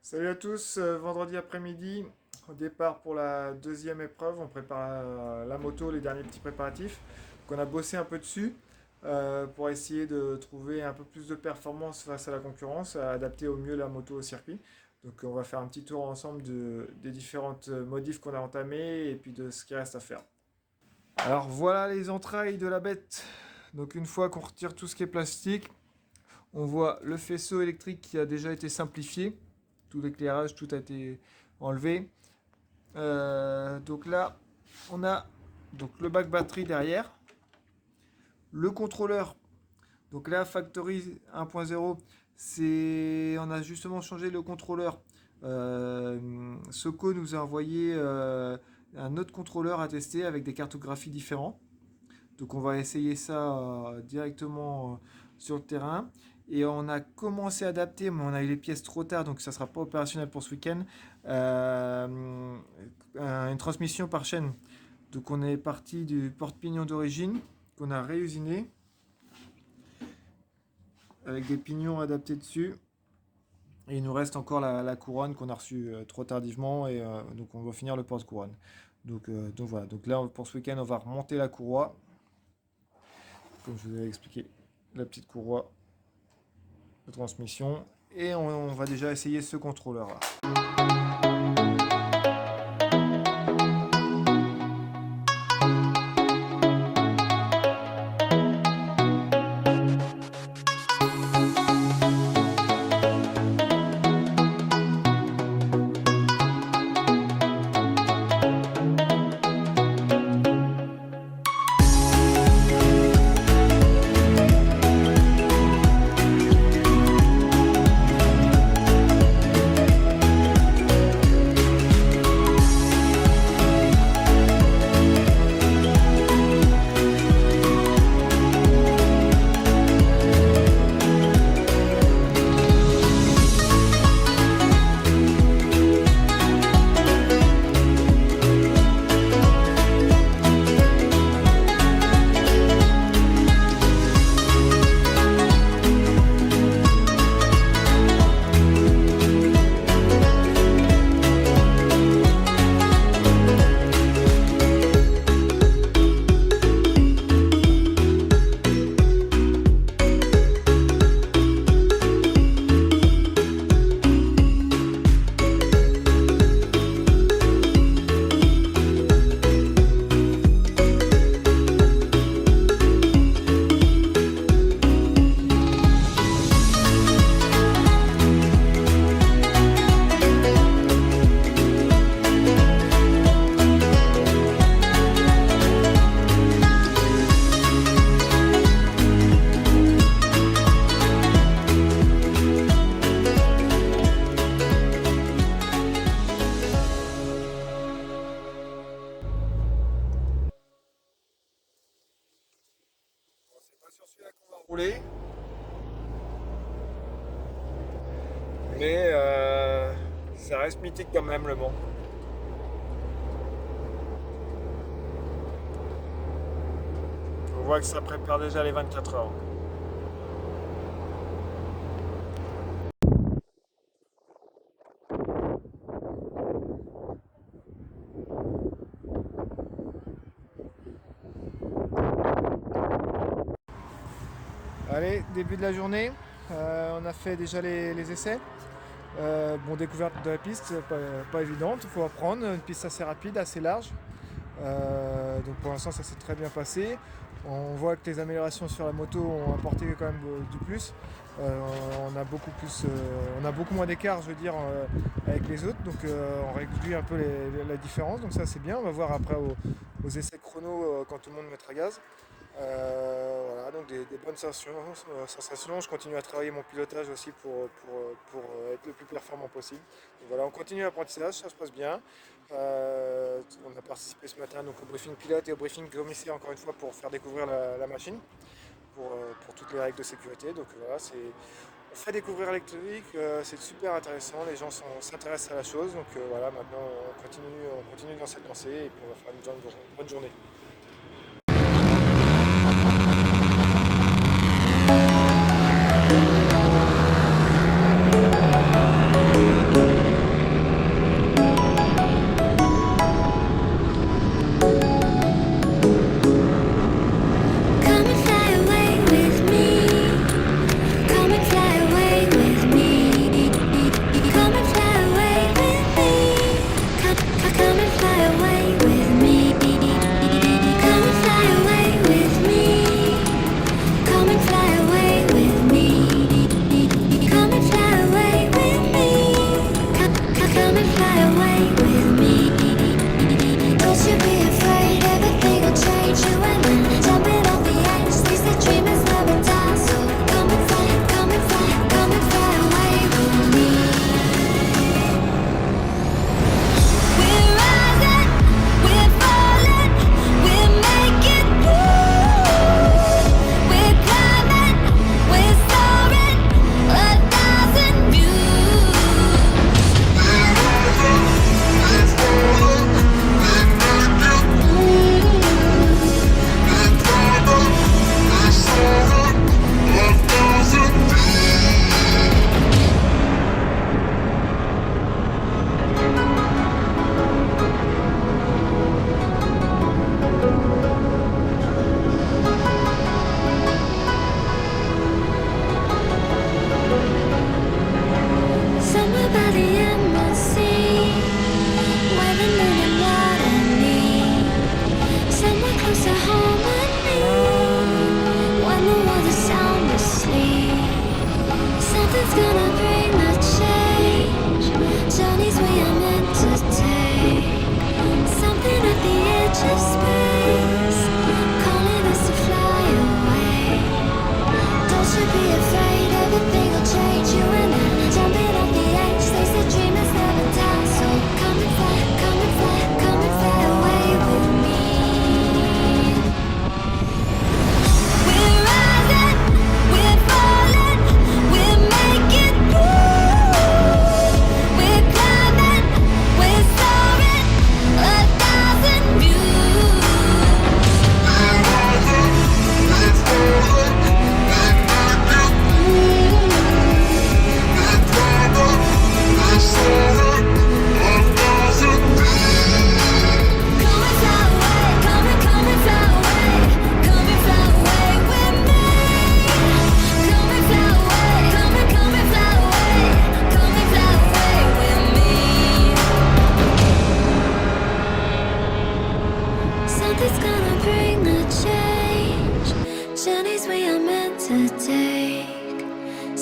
Salut à tous, vendredi après-midi, au départ pour la deuxième épreuve, on prépare la moto, les derniers petits préparatifs. Donc on a bossé un peu dessus pour essayer de trouver un peu plus de performance face à la concurrence, à adapter au mieux la moto au circuit. Donc on va faire un petit tour ensemble des différentes modifs qu'on a entamées et puis de ce qui reste à faire. Alors voilà les entrailles de la bête. Donc une fois qu'on retire tout ce qui est plastique, on voit le faisceau électrique qui a déjà été simplifié. Tout l'éclairage, tout a été enlevé. Donc là, on a donc le bac batterie derrière, le contrôleur. Donc là, Factory 1.0, on a justement changé le contrôleur. Soco nous a envoyé un autre contrôleur à tester avec des cartographies différentes. Donc on va essayer ça directement sur le terrain. Et on a commencé à adapter, mais on a eu les pièces trop tard, donc ça ne sera pas opérationnel pour ce week-end. Une transmission par chaîne. Donc on est parti du porte-pignon d'origine, qu'on a réusiné, avec des pignons adaptés dessus. Et il nous reste encore la couronne qu'on a reçue trop tardivement, et donc on va finir le porte-couronne. Donc voilà, donc là pour ce week-end on va remonter la courroie, comme je vous avais expliqué, la petite courroie de transmission, et on va déjà essayer ce contrôleur là. C'est pas sur celui-là qu'on va rouler, mais ça reste mythique quand même, le Mans. On voit que ça prépare déjà les 24 heures. Allez, début de la journée, on a fait déjà les essais. Découverte de la piste, pas évidente, il faut apprendre, une piste assez rapide, assez large. Donc pour l'instant ça s'est très bien passé. On voit que les améliorations sur la moto ont apporté quand même du plus. On a beaucoup moins d'écart, je veux dire, avec les autres, donc on réduit un peu la différence, donc ça c'est bien. On va voir après aux essais chrono quand tout le monde mettra gaz. Voilà, donc des bonnes sensations. Je continue à travailler mon pilotage aussi pour être le plus performant possible. Donc voilà, on continue l'apprentissage, ça se passe bien. On a participé ce matin donc, au briefing pilote et au briefing commissaire encore une fois pour faire découvrir la machine, pour toutes les règles de sécurité. Donc voilà, on fait découvrir l'électronique, c'est super intéressant, les gens s'intéressent à la chose. Donc voilà, maintenant on continue dans cette lancée et puis on va faire une bonne journée.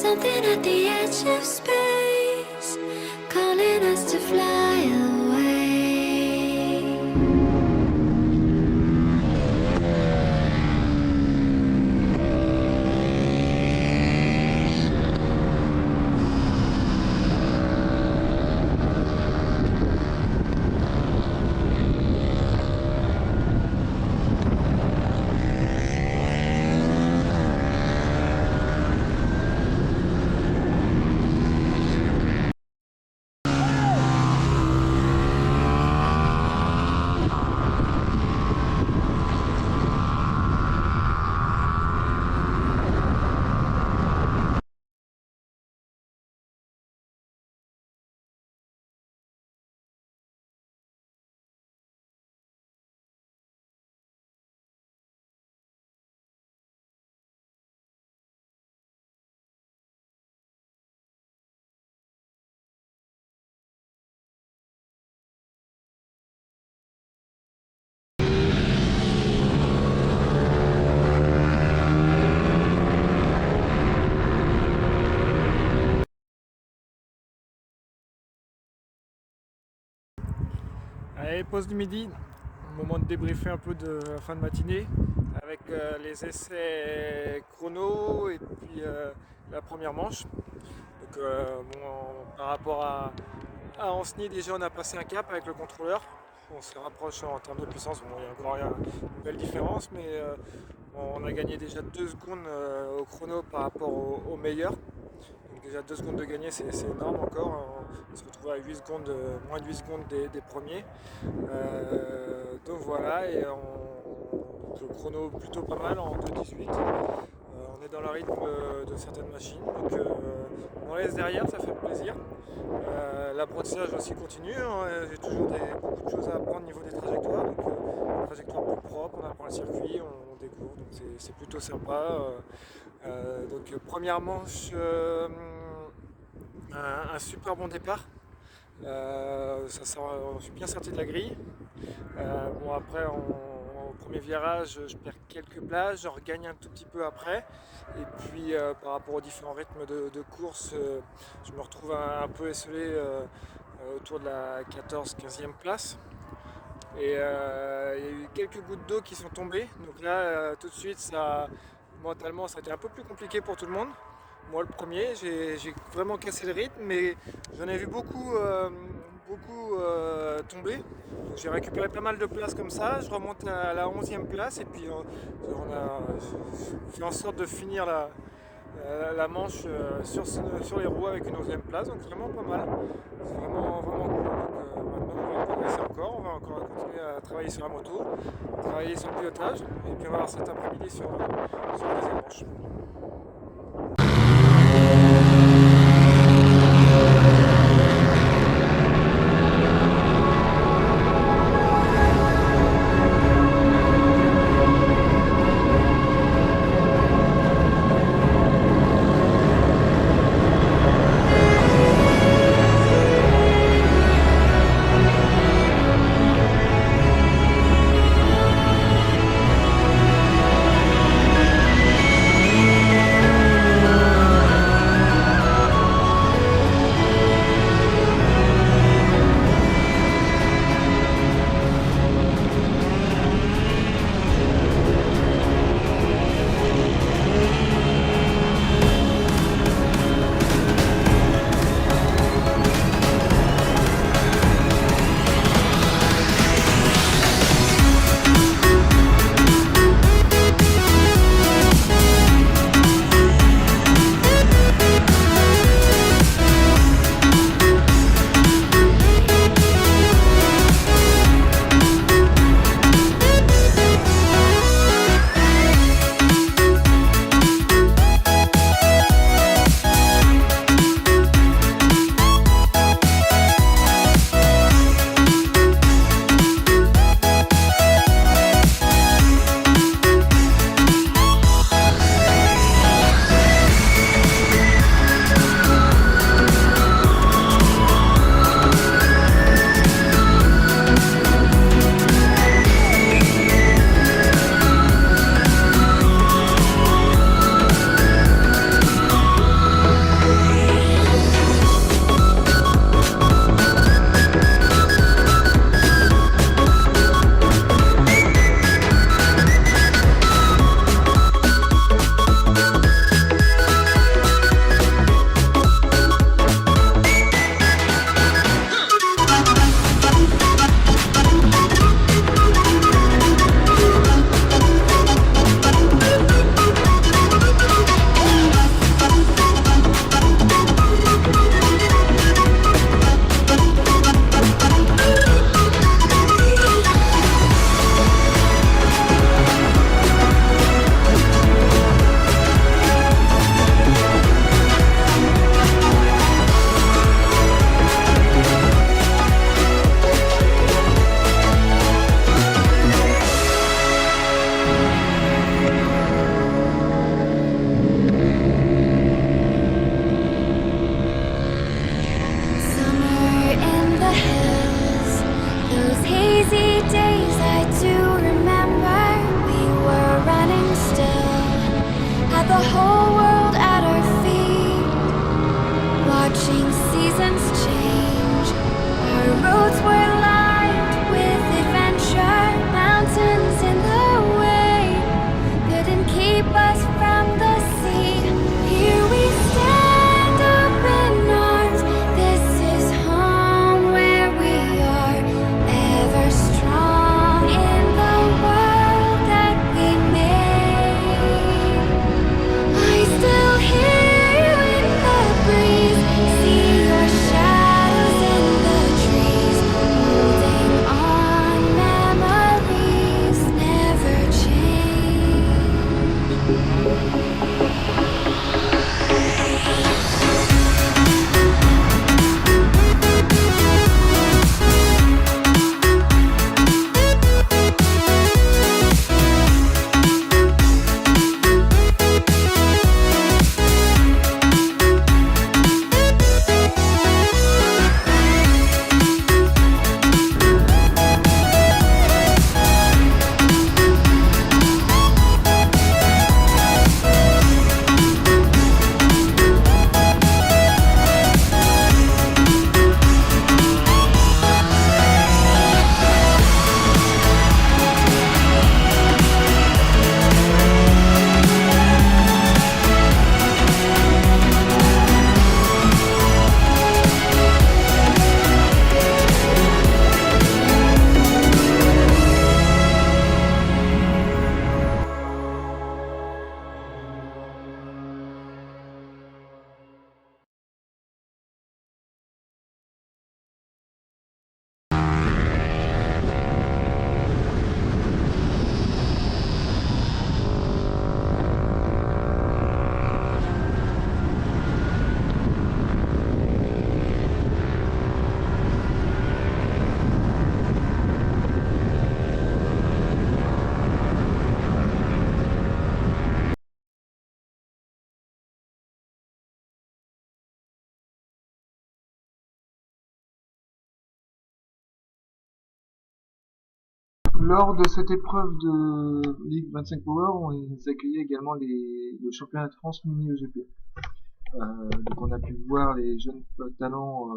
Something at the edge of space, calling us to fly away. Allez, pause du midi, moment de débriefer un peu de la fin de matinée avec les essais chrono et puis la première manche. Donc, par rapport à Anceny, déjà on a passé un cap avec le contrôleur. On se rapproche en termes de puissance, bon, il y a encore une belle différence, mais on a gagné déjà 2 secondes au chrono par rapport au meilleur. Donc déjà 2 secondes de gagner, c'est énorme encore. On se retrouve à 8 secondes, moins de 8 secondes des premiers. Donc voilà, et le chrono plutôt pas mal en 2,18. On est dans le rythme de certaines machines, donc on laisse derrière, ça fait plaisir. L'apprentissage aussi continue, hein. J'ai toujours beaucoup de choses à apprendre au niveau des trajectoires, donc trajectoires plus propres, on apprend le circuit, on découvre, donc c'est plutôt sympa. Donc première manche, un super bon départ. On suis bien sorti de la grille. Bon après au premier virage je perds quelques places, je regagne un tout petit peu après. Et puis par rapport aux différents rythmes de course, je me retrouve un peu esselé autour de la 14-15e place. Et il y a eu quelques gouttes d'eau qui sont tombées. Donc là tout de suite mentalement ça a été un peu plus compliqué pour tout le monde. Moi le premier, j'ai vraiment cassé le rythme, mais j'en ai vu beaucoup tomber. Donc, j'ai récupéré pas mal de places comme ça, je remonte à la 11e place et puis on a fait en sorte de finir la manche sur les roues avec une 11e place, donc vraiment pas mal. C'est vraiment cool. Donc, maintenant on va progresser encore, on va encore continuer à travailler sur la moto, travailler sur le pilotage et puis on va voir cet après-midi sur la deuxième manche. Lors de cette épreuve de Ligue 25 Power, on accueillait également le championnat de France mini EGP. Donc on a pu voir les jeunes talents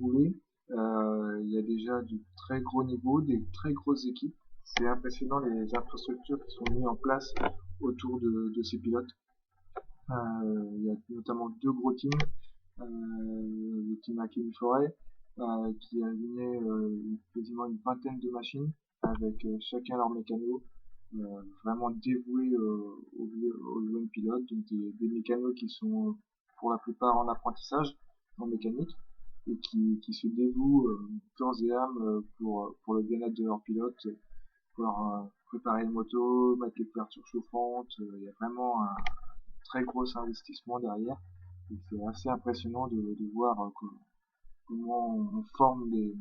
rouler. Il y a déjà du très gros niveau, des très grosses équipes. C'est impressionnant les infrastructures qui sont mises en place autour de ces pilotes. Il y a notamment 2 gros teams. Le team Akemi Forêt qui a aligné quasiment une vingtaine de machines avec chacun leur mécano, vraiment dévoués aux jeunes pilotes, donc des mécanos qui sont pour la plupart en apprentissage en mécanique et qui se dévouent corps et âme pour le bien-être de leurs pilotes, pour leur préparer les motos, mettre les couvertures chauffantes. Il y a vraiment un très gros investissement derrière et c'est assez impressionnant de voir comment on forme les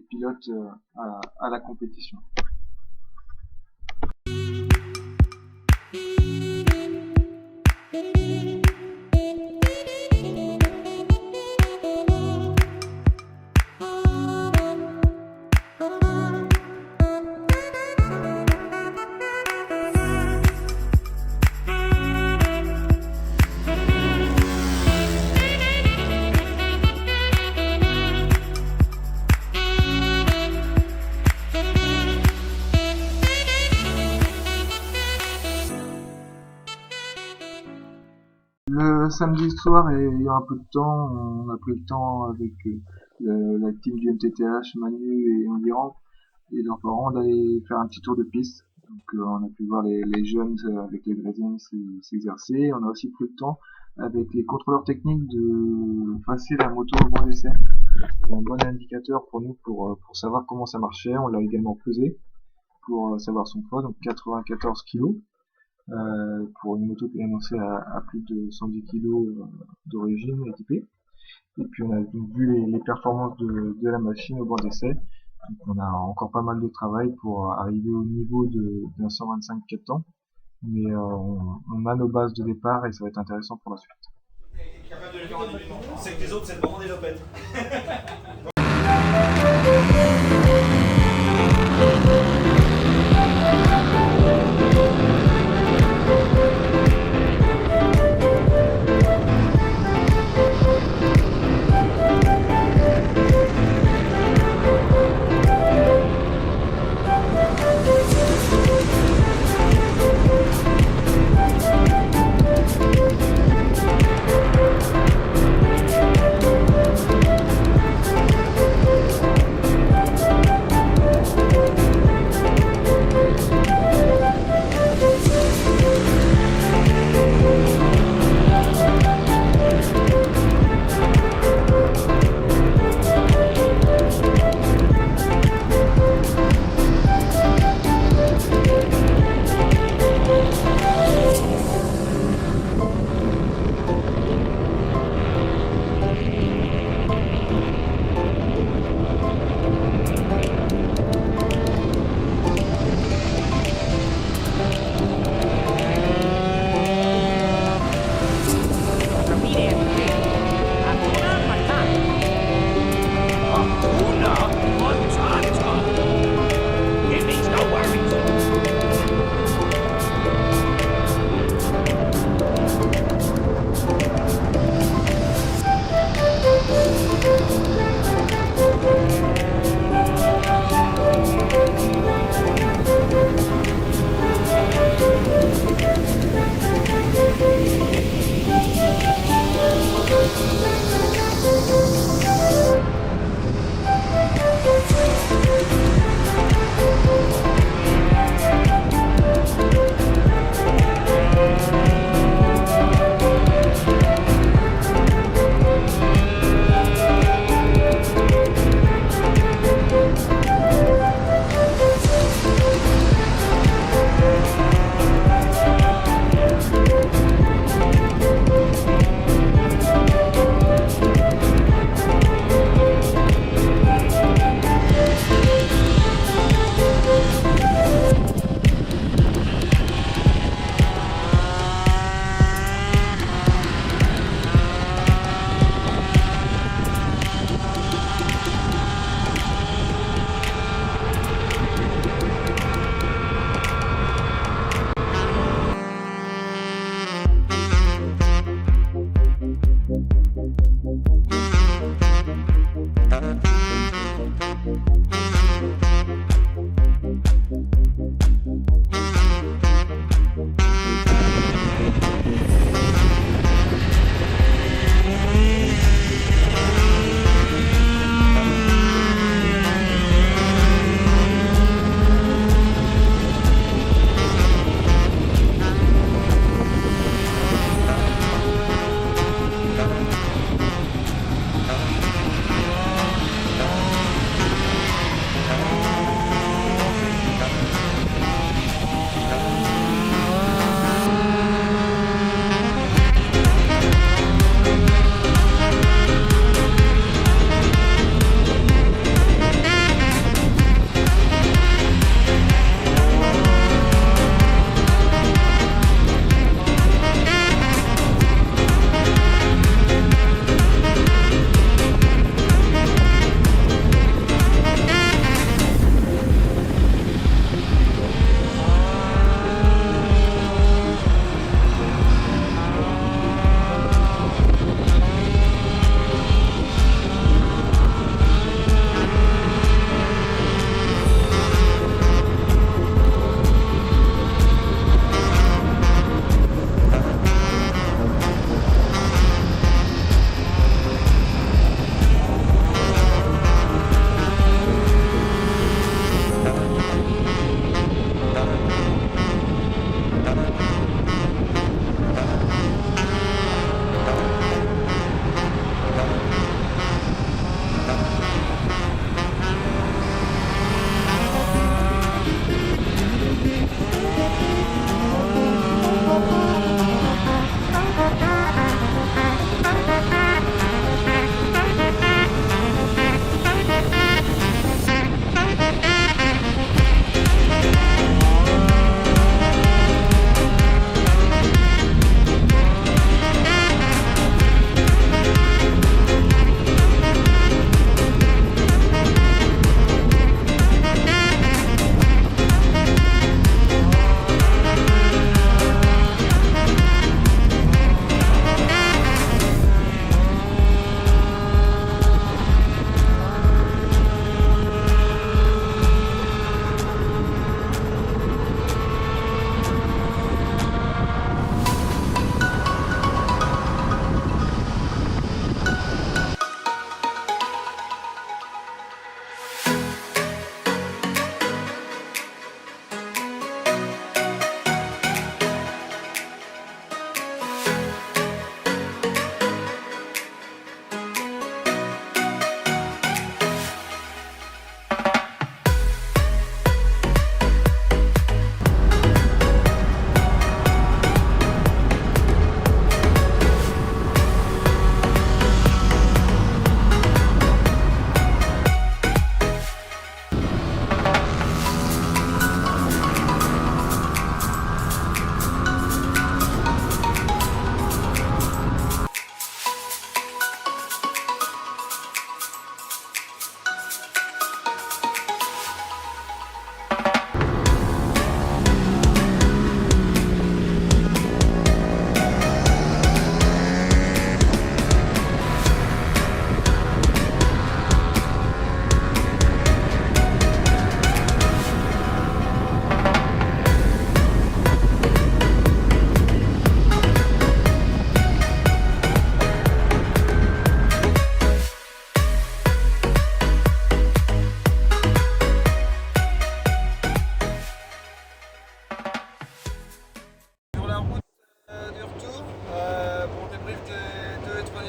pilotes à la compétition. Le samedi soir, ayant un peu de temps, on a pris le temps avec la team du MTTH, Manu et Enguerrand et leurs parents d'aller faire un petit tour de piste. Donc on a pu voir les jeunes avec les draisines s'exercer. On a aussi pris le temps avec les contrôleurs techniques de passer la moto au bon essai. C'est un bon indicateur pour nous pour savoir comment ça marchait. On l'a également pesé pour savoir son poids, donc 94 kg. Pour une moto qui est annoncée à plus de 110 kg d'origine équipée. Et puis on a vu les performances de la machine au banc d'essai. Donc on a encore pas mal de travail pour arriver au niveau d'un 125 4 temps. Mais on a nos bases de départ et ça va être intéressant pour la suite. Capable de le faire en 18 mois. C'est que les autres, c'est vraiment des lopettes.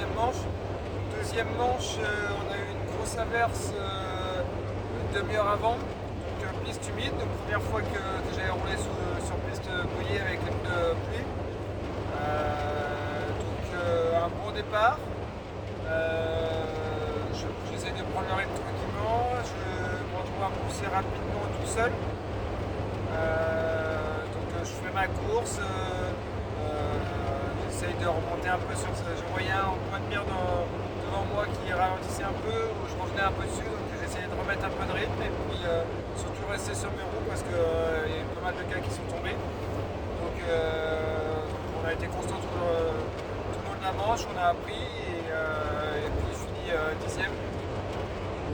troisième manche. Deuxième manche, on a eu une grosse averse une demi-heure avant, donc piste humide, donc première fois que j'avais roulé sur piste mouillée avec les pneus pluie. Un bon départ. J'essaie de prendre le rythme tranquillement, je me retrouve à pousser rapidement tout seul. Je fais ma course, j'essaye de remonter un peu sur ça. Je voyais un point de mire devant moi qui ralentissait un peu, où je revenais un peu dessus, donc j'essayais de remettre un peu de rythme et puis surtout rester sur mes roues parce qu'il y a eu pas mal de gars qui sont tombés. Donc on a été constant tout le long de la manche, on a appris et puis je finis 10e.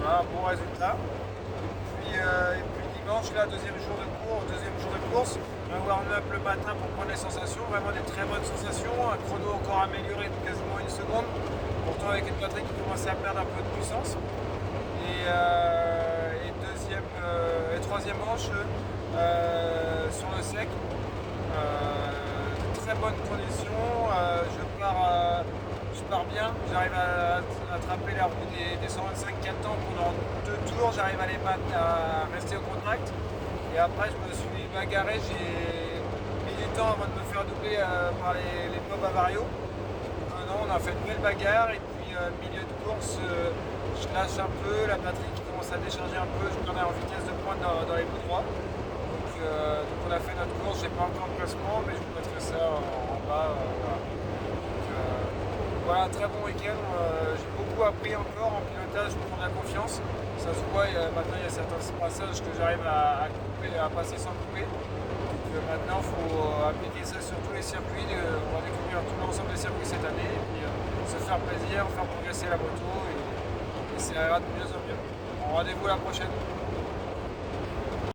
Voilà, un bon résultat. Et puis dimanche, là, deuxième jour de course, un warm-up le matin pour prendre les sensations, vraiment des très bonnes sensations, un chrono encore amélioré de quasiment 1 seconde, pourtant avec une batterie qui commençait à perdre un peu de puissance. Et troisième manche sur le sec, très bonnes conditions, je pars bien, j'arrive à attraper la roue des 125 4 ans pendant 2 tours, j'arrive à rester au contact. Et après, je me suis bagarré, j'ai mis du temps avant de me faire doubler par les Bob Avario. Non, on a fait une belle bagarre et puis milieu de course, je lâche un peu, la batterie qui commence à décharger un peu, je perdais en vitesse de pointe dans les bouts droits. Donc on a fait notre course, j'ai pas encore le classement, mais je vous mettrai ça en bas. Voilà, un très bon week-end, j'ai beaucoup appris encore en pilotage, je prends de la confiance. Ça se voit, maintenant il y a certains passages que j'arrive à couper, à passer sans couper. Donc maintenant il faut appliquer ça sur tous les circuits, on va découvrir tout l'ensemble des circuits cette année, et puis se faire plaisir, faire progresser la moto, et ça ira de mieux en mieux. Rendez-vous la prochaine.